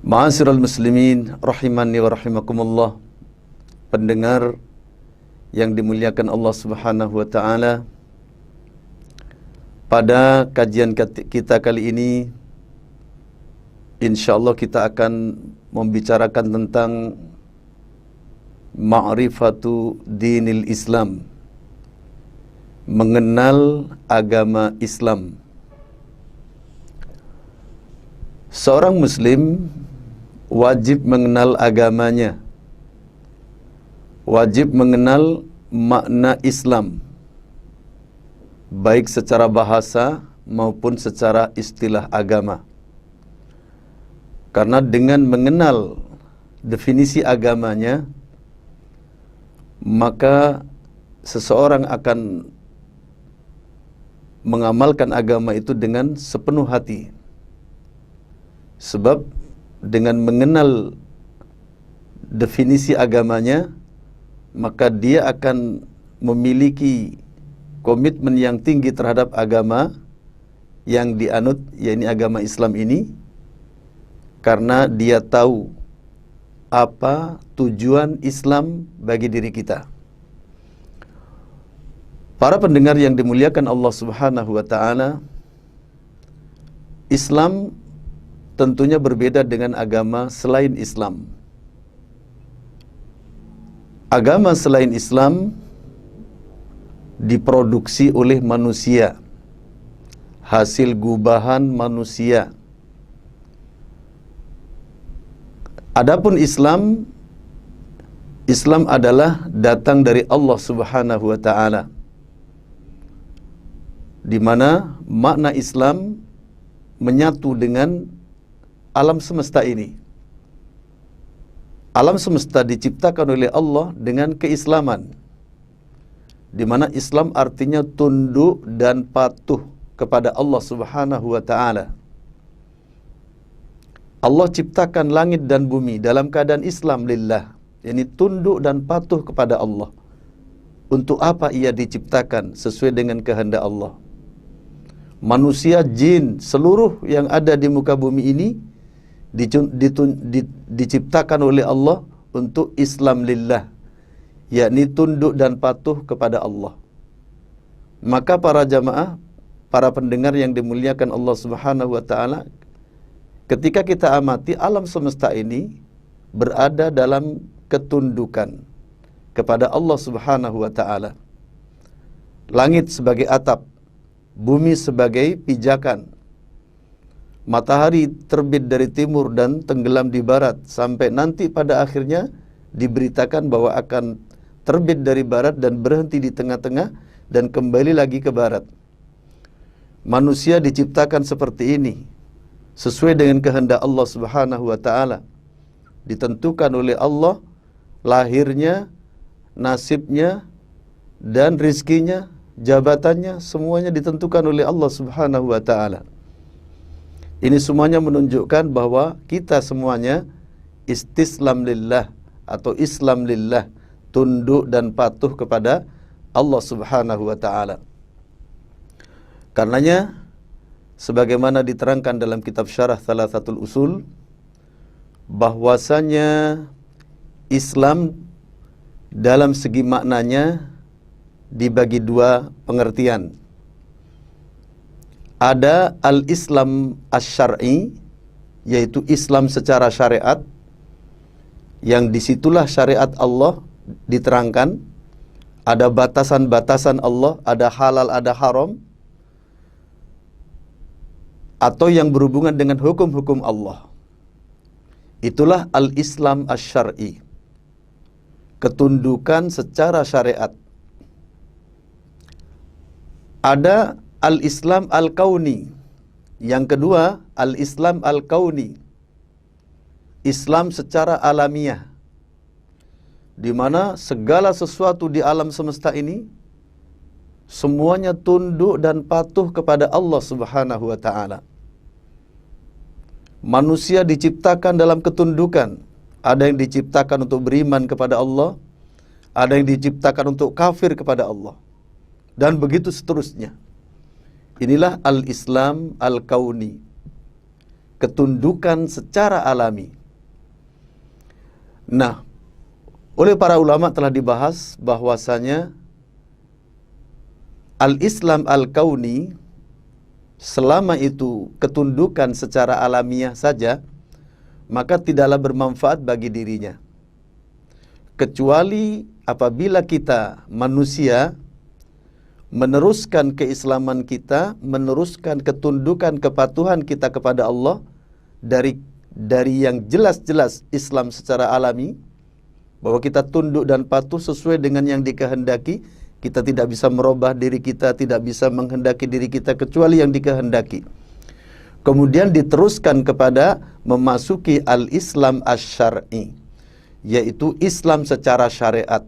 Ma'asyiral muslimin rahimani wa rahimakumullah. Pendengar yang dimuliakan Allah Subhanahu wa taala, pada kajian kita kali ini insyaallah kita akan membicarakan tentang ma'rifatu dinil Islam, mengenal agama Islam. Seorang muslim wajib mengenal agamanya, wajib mengenal makna Islam, baik secara bahasa maupun secara istilah agama. Karena dengan mengenal definisi agamanya, maka seseorang akan mengamalkan agama itu dengan sepenuh hati. Sebab dengan mengenal definisi agamanya, maka dia akan memiliki komitmen yang tinggi terhadap agama yang dianut, yakni agama Islam ini, karena dia tahu apa tujuan Islam bagi diri kita. Para pendengar yang dimuliakan Allah Subhanahu wa taala, Islam tentunya berbeda dengan agama selain Islam. Agama selain Islam diproduksi oleh manusia, hasil gubahan manusia. Adapun Islam adalah datang dari Allah Subhanahu wa taala, di mana makna Islam menyatu dengan alam semesta ini. Alam semesta diciptakan oleh Allah dengan keislaman, di mana Islam artinya tunduk dan patuh kepada Allah Subhanahu wa taala. Allah ciptakan langit dan bumi dalam keadaan Islam lillah, yakni tunduk dan patuh kepada Allah. Untuk apa ia diciptakan? Sesuai dengan kehendak Allah. Manusia, jin, seluruh yang ada di muka bumi ini diciptakan oleh Allah untuk Islam lillah, yakni tunduk dan patuh kepada Allah. Maka para jamaah, para pendengar yang dimuliakan Allah Subhanahu wa taala, ketika kita amati alam semesta ini berada dalam ketundukan kepada Allah Subhanahu wa taala. Langit sebagai atap, bumi sebagai pijakan, matahari terbit dari timur dan tenggelam di barat, sampai nanti pada akhirnya diberitakan bahwa akan terbit dari barat dan berhenti di tengah-tengah dan kembali lagi ke barat. Manusia diciptakan seperti ini, sesuai dengan kehendak Allah Subhanahu wa taala. Ditentukan oleh Allah lahirnya, nasibnya, dan rizkinya, jabatannya, semuanya ditentukan oleh Allah Subhanahu wa taala. Ini semuanya menunjukkan bahwa kita semuanya istislam lillah atau Islam lillah, tunduk dan patuh kepada Allah Subhanahu wa taala. Karenanya sebagaimana diterangkan dalam kitab Syarah Thalathatul Usul, bahwasanya Islam dalam segi maknanya dibagi dua pengertian. Ada al-Islam asy-syar'i, yaitu Islam secara syariat, yang disitulah syariat Allah diterangkan. Ada batasan-batasan Allah, ada halal, ada haram, atau yang berhubungan dengan hukum-hukum Allah. Itulah al-Islam asy-syar'i, ketundukan secara syariat. Ada al-Islam al-kauni. Yang kedua, al-Islam al-kauni, Islam secara alamiah, di mana segala sesuatu di alam semesta ini semuanya tunduk dan patuh kepada Allah Subhanahu wa taala. Manusia diciptakan dalam ketundukan. Ada yang diciptakan untuk beriman kepada Allah, ada yang diciptakan untuk kafir kepada Allah, dan begitu seterusnya. Inilah al-Islam al-kauni, ketundukan secara alami. Nah, oleh para ulama telah dibahas bahwasanya al-Islam al-kauni, selama itu ketundukan secara alamiah saja, maka tidaklah bermanfaat bagi dirinya. Kecuali apabila kita manusia meneruskan keislaman kita, meneruskan ketundukan kepatuhan kita kepada Allah dari yang jelas-jelas Islam secara alami, bahwa kita tunduk dan patuh sesuai dengan yang dikehendaki. Kita tidak bisa merubah diri kita, tidak bisa menghendaki diri kita kecuali yang dikehendaki. Kemudian diteruskan kepada memasuki al-Islam asy-syar'i, yaitu Islam secara syariat.